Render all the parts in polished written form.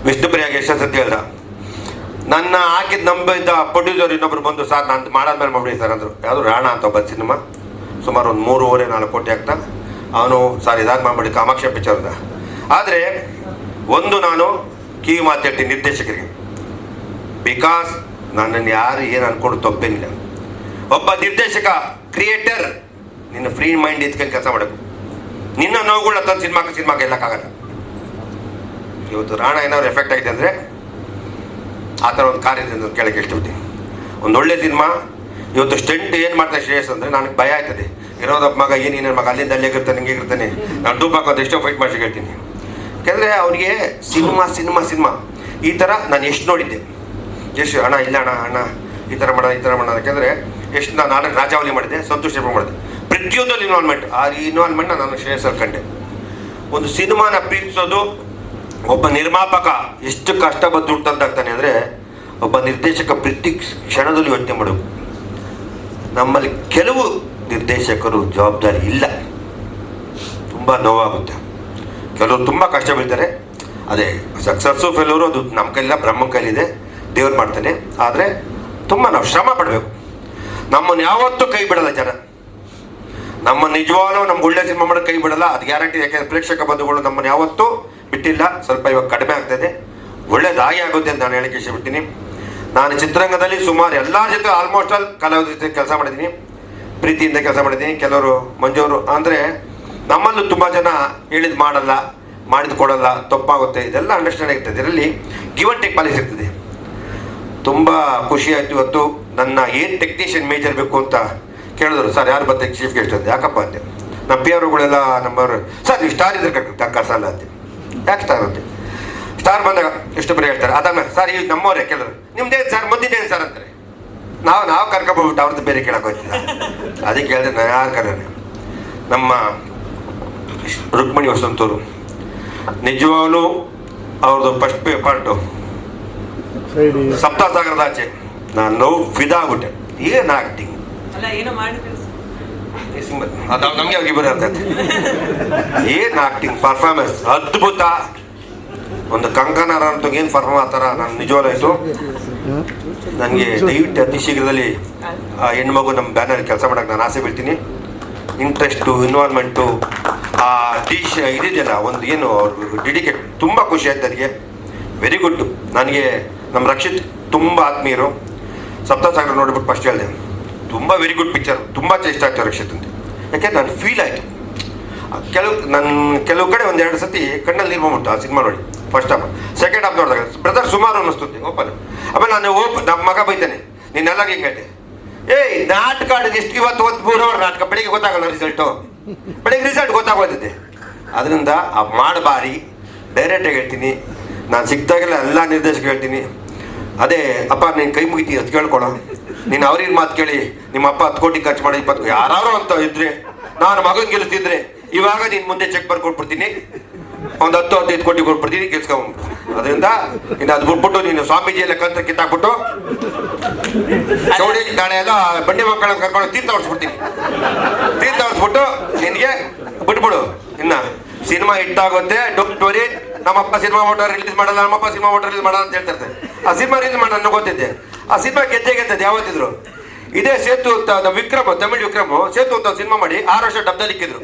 ವಿಷ್ಣುಪ್ರಿಯಾಗೆ ಎಷ್ಟು ಸತಿ ಹೇಳ್ದ. ನನ್ನ ಹಾಕಿದ ನಂಬಿದ್ದ ಪ್ರೊಡ್ಯೂಸರ್ ಇನ್ನೊಬ್ರು ಬಂದು, ಸರ್ ನಾನು ಮಾಡಾದ್ಮೇಲೆ ಮಾಡ್ಬಿಡಿ ಸರ್ ಅಂದರು. ಯಾವುದು ರಾಣ ಅಂತ ಒಬ್ಬ ಸಿನಿಮಾ, ಸುಮಾರು ಒಂದು 3.5-4 ಕೋಟಿ ಆಗ್ತಾ. ಅವನು ಸರ್ ಇದಾಗಿ ಮಾಡ್ಬಿಡಿ ಕಾಮಾಕ್ಷ ಪಿಕ್ಚರ್ದ. ಆದರೆ ಒಂದು ನಾನು ಕಿವಿ ಮಾತು ಹೇಳ್ತೀನಿ ನಿರ್ದೇಶಕರಿಗೆ, ಬಿಕಾಸ್ ನನ್ನನ್ನು ಯಾರು ಏನು ಅನ್ಕೊಂಡು ತಪ್ಪೇನಿಲ್ಲ. ಒಬ್ಬ ನಿರ್ದೇಶಕ, ಕ್ರಿಯೇಟರ್, ನಿನ್ನ ಫ್ರೀ ಮೈಂಡ್ ಇದ್ಕೊಂಡು ಕೆಲಸ ಮಾಡಬೇಕು. ನಿನ್ನ ನೋವುಗಳ ತಂದು ಸಿನಿಮಾಗೆ ಎಲ್ಲಕ್ಕಾಗಲ್ಲ. ಇವತ್ತು ರಾಣ ಏನಾದ್ರು ಎಫೆಕ್ಟ್ ಆಗಿದೆ ಅಂದರೆ ಆ ಥರ ಒಂದು ಕಾರ್ಯದಿಂದ ಕೆಳಗೆ ಇಷ್ಟಬಿಡ್ತೀನಿ. ಒಂದು ಒಳ್ಳೆ ಸಿನಿಮಾ. ಇವತ್ತು ಸ್ಟೆಂಟ್ ಏನು ಮಾಡ್ತಾರೆ ಶ್ರೇಯಸ್ ಅಂದರೆ ನನಗೆ ಭಯ ಆಯ್ತದೆ. ಇರೋದಪ್ಪ ಮಗ ಏನೇನು ಮಗ ಅಲ್ಲಿಂದ ಅಲ್ಲೇ ಇರ್ತಾನೆ, ಹಿಂಗೆ ಇರ್ತಾನೆ, ನಾನು ಡೂಪ್ ಹಾಕೋದು ಎಷ್ಟೋ ಫೈಟ್ ಮಾಡಿಸಿ ಹೇಳ್ತೀನಿ. ಯಾಕೆಂದರೆ ಅವನಿಗೆ ಸಿನಿಮಾ ಈ ಥರ ನಾನು ಎಷ್ಟು ನೋಡಿದ್ದೆ, ಎಷ್ಟು ಅಣ್ಣ ಇಲ್ಲ ಅಣ್ಣ ಈ ಥರ ಮಾಡೋಣ ಯಾಕೆಂದರೆ ಎಷ್ಟು ನಾನು ನಾಳೆ ರಾಜಾವಲಿ ಮಾಡಿದ್ದೆ, ಸಂತೋಷ ಮಾಡಿದೆ, ಪ್ರತಿಯೊಂದು ಇನ್ವಾಲ್ವ್ಮೆಂಟ್. ಆ ಇನ್ವಾಲ್ವ್ಮೆಂಟ್ನ ನಾನು ಶ್ರೇಯಸ್ಸಲ್ಲಿ ಕಂಡೆ. ಒಂದು ಸಿನಿಮಾನ ಪ್ರೀತಿಸೋದು ಒಬ್ಬ ನಿರ್ಮಾಪಕ ಎಷ್ಟು ಕಷ್ಟ ಬಂದು ದುಡ್ಡು ತಂದಾಗ್ತಾನೆ ಅಂದರೆ ಒಬ್ಬ ನಿರ್ದೇಶಕ ಪ್ರತಿ ಕ್ಷಣದಲ್ಲಿ ಯೋಚನೆ ಮಾಡಬೇಕು. ನಮ್ಮಲ್ಲಿ ಕೆಲವು ನಿರ್ದೇಶಕರು ಜವಾಬ್ದಾರಿ ಇಲ್ಲ, ತುಂಬ ನೋವಾಗುತ್ತೆ. ಕೆಲವರು ತುಂಬ ಕಷ್ಟ ಬೀಳ್ತಾರೆ. ಅದೇ ಸಕ್ಸಸ್ಸು ಫೇಲ್ಯೂರು ಅದು ನಮ್ಮ ಕೈಲಿಲ್ಲ, ಬ್ರಹ್ಮನ ಕೈಲಿದೆ, ದೇವ್ರು ಮಾಡ್ತಾನೆ. ಆದರೆ ತುಂಬ ನಾವು ಶ್ರಮ ಪಡಬೇಕು. ನಮ್ಮನ್ನು ಯಾವತ್ತೂ ಕೈ ಬಿಡಲ್ಲ ಜನ. ನಮ್ಮ ನಿಜವಾಗ್ಲೂ ನಮ್ಗೆ ಒಳ್ಳೆ ಸಿನಿಮಾ ಮಾಡೋದು ಕೈ ಬಿಡಲ್ಲ, ಅದು ಗ್ಯಾರಂಟಿ. ಯಾಕೆಂದರೆ ಪ್ರೇಕ್ಷಕ ಬಂಧುಗಳು ನಮ್ಮನ್ನು ಯಾವತ್ತೂ ಬಿಟ್ಟಿಲ್ಲ. ಸ್ವಲ್ಪ ಇವಾಗ ಕಡಿಮೆ ಆಗ್ತಾಯಿದೆ, ಒಳ್ಳೇದಾಗಿ ಆಗುತ್ತೆ ಅಂತ ನಾನು ಹೇಳಕ್ಕೆ ಇಷ್ಟಪಡ್ತೀನಿ. ನಾನು ಚಿತ್ರರಂಗದಲ್ಲಿ ಸುಮಾರು ಎಲ್ಲರ ಜೊತೆ ಆಲ್ಮೋಸ್ಟ್ ಆಲ್ ಕಲಾವಿದರ ಜೊತೆ ಕೆಲಸ ಮಾಡಿದ್ದೀನಿ, ಪ್ರೀತಿಯಿಂದ ಕೆಲಸ ಮಾಡಿದ್ದೀನಿ. ಕೆಲವರು ಮಂಜೂರು ಅಂದರೆ ನಮ್ಮಲ್ಲೂ ತುಂಬ ಜನ ಹೇಳಿದ್ದು ಮಾಡಲ್ಲ, ಮಾಡಿದ್ದು ಕೊಡಲ್ಲ, ತಪ್ಪಾಗುತ್ತೆ, ಇದೆಲ್ಲ ಅಂಡರ್ಸ್ಟ್ಯಾಂಡ್ ಆಗ್ತದೆ. ಇದರಲ್ಲಿ ಗಿವ್ ಅಂಡ್ ಟೇಕ್ ಪಾಲಿಸಿ ಇರ್ತದೆ. ತುಂಬ ಖುಷಿ ಆಯಿತು. ಇವತ್ತು ನನ್ನ ಏನು ಟೆಕ್ನಿಷಿಯನ್ ಮೇಜರ್ ಬೇಕು ಅಂತ ಕೇಳಿದ್ರು. ಸರ್ ಯಾರು ಬರ್ತಾರೆ ಚೀಫ್ ಗೆಸ್ಟ್ ಅಂತ. ಯಾಕಪ್ಪ ಅಂತೆ. ನಮ್ಮ ಪಿ ಆರ್ಗಳೆಲ್ಲ ನಂಬರ್, ಸರ್ ನೀವು ಸ್ಟಾರ್ ಇದ್ರೆ ಕರ್ಸಲ್ಲ ಅಂತೆ. ಯಾಕೆ ಸ್ಟಾರ್ ಅಂತೆ. ಸ್ಟಾರ್ ಬಂದಾಗ ಎಷ್ಟು ಬರೀ ಹೇಳ್ತಾರೆ. ಅದಾದ್ಮೇಲೆ ಸರ್ ಈಗ ನಮ್ಮವರೇ ಕೆಲವರು ನಿಮ್ದೇನು ಸರ್ ಮುಂದಿದ್ದೇನು ಸರ್ ಅಂತಾರೆ. ನಾವು ಕರ್ಕೊಬೋಗ್ಬಿಟ್ಟು ಅವ್ರದ್ದು ಬೇರೆ ಕೇಳಕ್ಕೆ ಹೋಗ್ತಿಲ್ಲ. ಅದಕ್ಕೆ ಹೇಳಿದ್ರೆ ನಾನು ಯಾರು ಕರೋಣ. ನಮ್ಮ ರುಕ್ಮಿಣಿ ವಸಂತೂರು ನಿಜವಾಗ್ಲೂ ಅವ್ರದ್ದು ಫಸ್ಟ್ ಪಾರ್ಟು ಸಪ್ತಸಾಗರದ ಆಚೆ ನಾನು ನೋವು ಫಿದಾ ಆಗ್ಬಿಟ್ಟೆ. ಏನು ಆಕ್ಟಿಂಗ್, ಅದು ನಮಗೆ ಅವ್ರಿಗೆ ಬರೋ ಅರ್ಥೈತೆ. ಏನು ಆಕ್ಟಿಂಗ್, ಪರ್ಫಾರ್ಮೆನ್ಸ್ ಅದ್ಭುತ. ಒಂದು ಕಂಕನಾರ ಅಂತ ಏನು ಪರ್ಫಾರ್ಮ್ ಆ ಥರ ನಾನು ನಿಜವಾಗ್ಲೂ ಆಯಿತು. ನನಗೆ ದಯವಿಟ್ಟು ಅತಿ ಶೀಘ್ರದಲ್ಲಿ ಆ ಹೆಣ್ಮಗು ನಮ್ಮ ಬ್ಯಾನರ್ ಕೆಲಸ ಮಾಡೋಕ್ಕೆ ನಾನು ಆಸೆ ಬೀಳ್ತೀನಿ. ಇಂಟ್ರೆಸ್ಟು, ಇನ್ವಾಲ್ವ್ಮೆಂಟು, ಆ ಇದಿದೆಯಲ್ಲ ಒಂದು ಏನು ಅವ್ರ ಡೆಡಿಕೇಟ್, ತುಂಬ ಖುಷಿ ಆಯ್ತು ನನಗೆ. Very good. ನನಗೆ ನಮ್ಮ ರಕ್ಷಿತ್ ತುಂಬ ಆತ್ಮೀಯರು. ಸಪ್ತಸಾಗರ ನೋಡಿಬಿಟ್ಟು ಫಸ್ಟ್ ಹೇಳಿದೆ ತುಂಬ ವೆರಿ ಗುಡ್ ಪಿಕ್ಚರ್, ತುಂಬ ಇಷ್ಟ ಆಯ್ತು ರಕ್ಷಿತ್ ಅಂತ. ಯಾಕೆ ನಾನು ಫೀಲ್ ಆಯಿತು. ಕೆಲವು ಕಡೆ 1-2 ಸತಿ ಕಣ್ಣಲ್ಲಿ ನೀರು ಬಂದ್ಬಿಟ್ಟು ಆ ಸಿನಿಮಾ ನೋಡಿ. ಫಸ್ಟ್ ಹಾಫ್, ಸೆಕೆಂಡ್ ಹಾಫ್ ನೋಡಿದಾಗ ಬ್ರದರ್ ಸುಮಾರು ಅನ್ನಿಸ್ತದೆ ಓಪನ್. ಆಮೇಲೆ ನಾನು ನಮ್ಮ ಮಗ ಬೈತಾನೆ, ನೀನೆಲ್ಲ ಹಿಂಗೆ ಹೇಳ್ತೆ. ನಾಟಕ ಎಷ್ಟು ಇವತ್ತು 3 ಅವರ್ ನಾಟಕ, ಬೆಳಿಗ್ಗೆ ಗೊತ್ತಾಗಲ್ಲ ರಿಸಲ್ಟು, ಬೆಳಿಗ್ಗೆ ರಿಸಲ್ಟ್ ಗೊತ್ತಾಗೋತೈತೆ. ಅದರಿಂದ ಆ ಮಾಡಬಾರಿ ಡೈರೆಕ್ಟಾಗಿ ಹೇಳ್ತೀನಿ. ನಾನು ಸಿಕ್ತಾಗೆಲ್ಲ ಎಲ್ಲ ನಿರ್ದೇಶಕ ಹೇಳ್ತೀನಿ, ಅದೇ ಅಪ್ಪ ನೀನು ಕೈ ಮುಗಿತಿ ಅದು ಕೇಳ್ಕೊಳೋ. ನೀನು ಅವ್ರಿಗೆ ಮಾತು ಕೇಳಿ ನಿಮ್ಮ ಅಪ್ಪ 10 ಕೋಟಿ ಖರ್ಚು ಮಾಡಿ 20 ಯಾರು ಅಂತ ಇದ್ರೆ ನಾನು ಮಗನ ಗೆಲ್ಲಿಸ್ತಿದ್ರೆ ಇವಾಗ ನೀನು ಮುಂದೆ ಚೆಕ್ ಬರ್ಕೊಟ್ಬಿಡ್ತೀನಿ, ಒಂದು 10-15 ಕೋಟಿ ಕೊಟ್ಬಿಡ್ತೀನಿ, ಗೆಲ್ಸ್ಕೊಂಡ್ಬಿಟ್ಟು. ಅದರಿಂದ ಇನ್ನು ಅದು ಬಿಟ್ಬಿಟ್ಟು ನೀನು ಸ್ವಾಮೀಜಿ ಎಲ್ಲ ಕಂತ ಕಿತ್ತಾಕ್ಬಿಟ್ಟು ಚೌಡಿ ನಾಳೆ ಎಲ್ಲ ಬಂಡಿ ಮಕ್ಕಳನ್ನ ಕರ್ಕೊಂಡು ತೀರ್ಥ ಹೊಡ್ಸ್ಬಿಡ್ತೀನಿ. ತೀರ್ಥ ಹೊಡ್ಸ್ಬಿಟ್ಟು ನಿನಗೆ ಬಿಟ್ಬಿಡು. ಇನ್ನು ಸಿನಿಮಾ ಹಿಟ್ಟಾಗುತ್ತೆ, ಡೋಂಟ್ ವರಿ. ನಮ್ಮಪ್ಪ ಸಿನಿಮಾ ಮೋಟರ್ ರಿಲೀಸ್ ಮಾಡಲ್ಲ, ನಮ್ಮಪ್ಪ ಸಿನಿಮಾ ಮೋಟರ್ ರಿಲೀಸ್ ಮಾಡಲ್ಲ ಅಂತ ಹೇಳ್ತಿರ್ತಾರೆ. ಆ ಸಿನಿಮಾ ರಿಲೀಸ್ ಮಾಡಿ ನನಗೆ ಗೊತ್ತಿದ್ದೆ. ಆ ಸಿನಿಮಾ ಗೆದ್ದದ್ದು ಯಾವತ್ತಿದ್ರು. ಇದೇ ಸೇತು ಅಂತ ವಿಕ್ರಮ್, ತಮಿಳ್ ವಿಕ್ರಮ್ ಸೇತು ಅಂತ ಸಿನಿಮಾ ಮಾಡಿ 6 ವರ್ಷ ಡಬ್ದಲ್ಲಿ ಇಕ್ಕಿದ್ರು.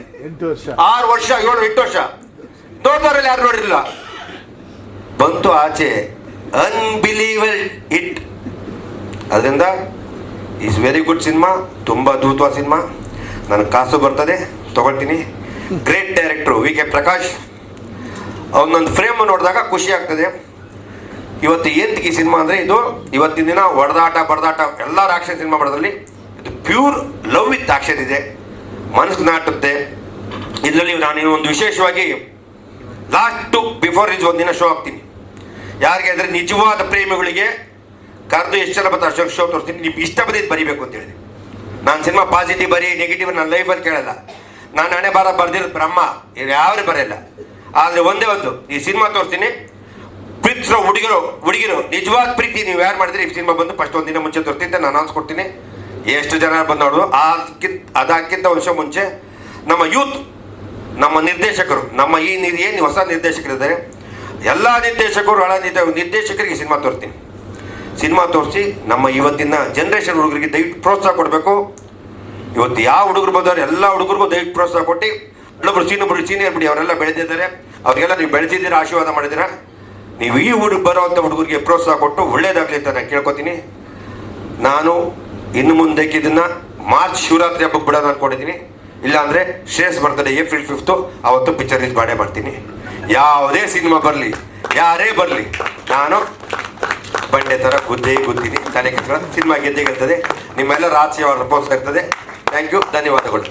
6 ವರ್ಷ 7-8 ವರ್ಷ ನೋಡ್ದವ್ರಲ್ಲಿ ಯಾರು ನೋಡಿರಲಿಲ್ಲ. ಬಂತು ಆಚೆ, ಅನ್ಬಿಲೀವಲ್ ಹಿಟ್. ಅದರಿಂದ ಈಸ್ ವೆರಿ ಗುಡ್ ಸಿನಿಮಾ, ತುಂಬ ಅದ್ಭುತವಾದ ಸಿನಿಮಾ. ನನಗೆ ಕಾಸು ಬರ್ತದೆ, ತಗೊಳ್ತೀನಿ. ಗ್ರೇಟ್ ಡೈರೆಕ್ಟ್ರು ವಿ.ಕೆ. ಪ್ರಕಾಶ್. ಅವನೊಂದು ಫ್ರೇಮ್ ನೋಡಿದಾಗ ಖುಷಿ ಆಗ್ತದೆ. ಇವತ್ತು ಏನಕ್ಕೆ ಈ ಸಿನಿಮಾ ಅಂದರೆ ಇದು ಇವತ್ತಿನ ದಿನ ಹೊಡೆದಾಟ ಬಡದಾಟ ಎಲ್ಲರ ಆಕ್ಷನ್ ಸಿನಿಮಾ ಮಾಡೋದ್ರಲ್ಲಿ ಇದು ಪ್ಯೂರ್ ಲವ್ ವಿತ್ ಆಕ್ಷನ್ ಇದೆ, ಮನಸ್ಸು ನಾಟುತ್ತೆ. ಇದರಲ್ಲಿ ನಾನು ಒಂದು ವಿಶೇಷವಾಗಿ ಲಾಸ್ಟು ಬಿಫೋರ್ ರಿಲೀಸ್ ಒಂದಿನ ಶೋ ಹಾಕ್ತೀನಿ. ಯಾರಿಗೆ ಅಂದರೆ ನಿಜವಾದ ಪ್ರೇಮಿಗಳಿಗೆ ಕರೆದು ಎಷ್ಟು ಜನ ಬರ್ತಾರೆ ಅಷ್ಟೊಂದು ಶೋ ತೋರಿಸ್ತೀನಿ. ನಿಮ್ಗೆ ಇಷ್ಟ ಬಂದಿದ್ದು ಬರೀಬೇಕು ಅಂತ ಹೇಳಿ. ನಾನು ಸಿನಿಮಾ ಪಾಸಿಟಿವ್ ಬರೀ ನೆಗೆಟಿವ್ ನನ್ನ ಲೈಫಲ್ಲಿ ಕೇಳಲ್ಲ. ನಾನು ಹಣೆ ಬಾರ ಬರ್ದಿರೋದು ಬ್ರಹ್ಮ, ಯಾವ್ದು ಬರೆಯಲ್ಲ. ಆದರೆ ಒಂದೇ ಒಂದು ಈ ಸಿನಿಮಾ ತೋರಿಸ್ತೀನಿ. ಪ್ರೀತಿಸೋ ಹುಡುಗಿರು ನಿಜವಾದ ಪ್ರೀತಿ ನೀವು ಯಾರು ಮಾಡಿದ್ರೆ ಈ ಸಿನಿಮಾ ಬಂದು ಫಸ್ಟ್ ಒಂದಿನ ಮುಂಚೆ ತೋರಿಸ್ತೀನಿ ಅಂತ ನಾನು ಅನ್ಸ್ಕೊಡ್ತೀನಿ. ಎಷ್ಟು ಜನ ಬಂದು ನೋಡೋದು. ಅದಕ್ಕಿಂತ ವರ್ಷ ಮುಂಚೆ ನಮ್ಮ ಯೂತ್, ನಮ್ಮ ನಿರ್ದೇಶಕರು, ನಮ್ಮ ಏನು ಹೊಸ ನಿರ್ದೇಶಕರಿದ್ದಾರೆ, ಎಲ್ಲ ನಿರ್ದೇಶಕರಿಗೆ ಸಿನಿಮಾ ತೋರಿಸ್ತೀನಿ. ಸಿನಿಮಾ ತೋರಿಸಿ ನಮ್ಮ ಇವತ್ತಿನ ಜನ್ರೇಷನ್ ಹುಡುಗರಿಗೆ ದಯವಿಟ್ಟು ಪ್ರೋತ್ಸಾಹ ಕೊಡಬೇಕು. ಇವತ್ತು ಯಾವ ಹುಡುಗರು ಬಂದವರು ಎಲ್ಲ ಹುಡುಗರಿಗೂ ದಯವಿಟ್ಟು ಪ್ರೋತ್ಸಾಹ ಕೊಟ್ಟು, ಇಲ್ಲೊಬ್ರು ಸೀನಿಯರ್ ಬಿಡಿ, ಅವರೆಲ್ಲ ಬೆಳೆದಿದ್ದಾರೆ, ಅವ್ರಿಗೆಲ್ಲ ನೀವು ಬೆಳೆಸಿದ್ದೀರಾ, ಆಶೀರ್ವಾದ ಮಾಡಿದ್ದೀರಾ. ನೀವು ಈ ಬರೋವಂಥ ಹುಡುಗರಿಗೆ ಪ್ರೋತ್ಸಾಹ ಕೊಟ್ಟು ಒಳ್ಳೇದಾಗಲಿ ಅಂತ ನಾನು ಕೇಳ್ಕೊತೀನಿ. ನಾನು ಇನ್ನು ಮುಂದಕ್ಕೆ ಇದನ್ನು ಮಾರ್ಚ್ ಶಿವರಾತ್ರಿ ಹಬ್ಬಕ್ಕೆ ಬಿಡೋದು ಅಂದ್ಕೊಂಡಿದ್ದೀನಿ. ಇಲ್ಲಾಂದರೆ ಶ್ರೇಯಸ್ ಬರ್ತಡೆ ಏಪ್ರಿಲ್ 5 ಅವತ್ತು ಪಿಕ್ಚರ್ ರಿಲೀಸ್ ಮಾಡೇ ಮಾಡ್ತೀನಿ. ಯಾವುದೇ ಸಿನಿಮಾ ಬರಲಿ, ಯಾರೇ ಬರಲಿ, ನಾನು ಬಂಡೆ ಥರ ಗುದ್ದಿನಿ. ತಲೆ ಕೆತ್ತ ಸಿನಿಮಾ ಗೆದ್ದೇ ಗೆಲ್ತದೆ. ನಿಮ್ಮೆಲ್ಲರ ಆಶೀರ್ವಾದ ಪ್ರೋತ್ಸಾಹ ಇರ್ತದೆ. ಥ್ಯಾಂಕ್ ಯು, ಧನ್ಯವಾದಗಳು.